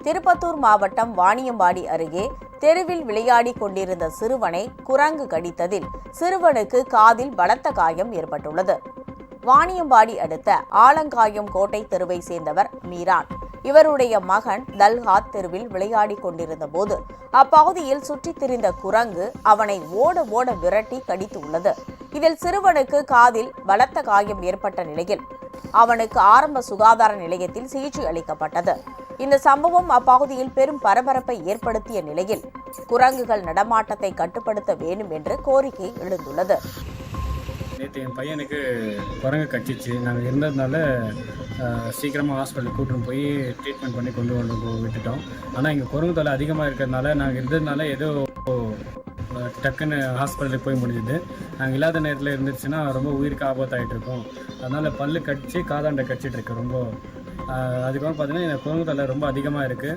திருப்பத்தூர் மாவட்டம் வாணியம்பாடி அருகே தெருவில் விளையாடி கொண்டிருந்த சிறுவனை குரங்கு கடித்ததில் சிறுவனுக்கு காதில் பலத்த காயம் ஏற்பட்டுள்ளது. வாணியம்பாடி அடுத்த ஆலங்காயம் கோட்டை தெருவை சேர்ந்தவர் மீரான். இவருடைய மகன் தல்ஹாத் தெருவில் விளையாடி கொண்டிருந்த போது அப்பகுதியில் சுற்றித் திரிந்த குரங்கு அவனை ஓட ஓட விரட்டி கடித்துள்ளது. இதில் சிறுவனுக்கு காதில் பலத்த காயம் ஏற்பட்ட நிலையில் அவனுக்கு ஆரம்ப சுகாதார நிலையத்தில் சிகிச்சை அளிக்கப்பட்டது. இந்த சம்பவம் அப்பகுதியில் பெரும் பரபரப்பை ஏற்படுத்திய நிலையில் குரங்குகள் நடமாட்டத்தை கட்டுப்படுத்த வேண்டும் என்று கோரிக்கை எழுந்துள்ளது. நேற்று என் பையனுக்கு குரங்கு கடிச்சிச்சு. நாங்கள் இருந்ததுனால சீக்கிரமாக ஹாஸ்பிட்டலுக்கு கூட்டின்னு போய் ட்ரீட்மெண்ட் பண்ணி கொண்டு விட்டுட்டோம். ஆனால் இங்கே குரங்கு தொல்லை அதிகமாக இருக்கிறதுனால நாங்கள் இருந்ததுனால ஏதோ டக்குன்னு ஹாஸ்பிட்டலுக்கு போய் முடிஞ்சுது. நாங்கள் இல்லாத நேரத்தில் இருந்துச்சுன்னா ரொம்ப உயிருக்கு ஆபத்தாகிட்டு இருக்கோம். அதனால் பல்லு கடிச்சு காதாண்டை கடிச்சிட்டு இருக்கு ரொம்ப. அதுக்கப்புறம் பார்த்தீங்கன்னா இந்த குரங்கு தொல்லை ரொம்ப அதிகமாக இருக்குது.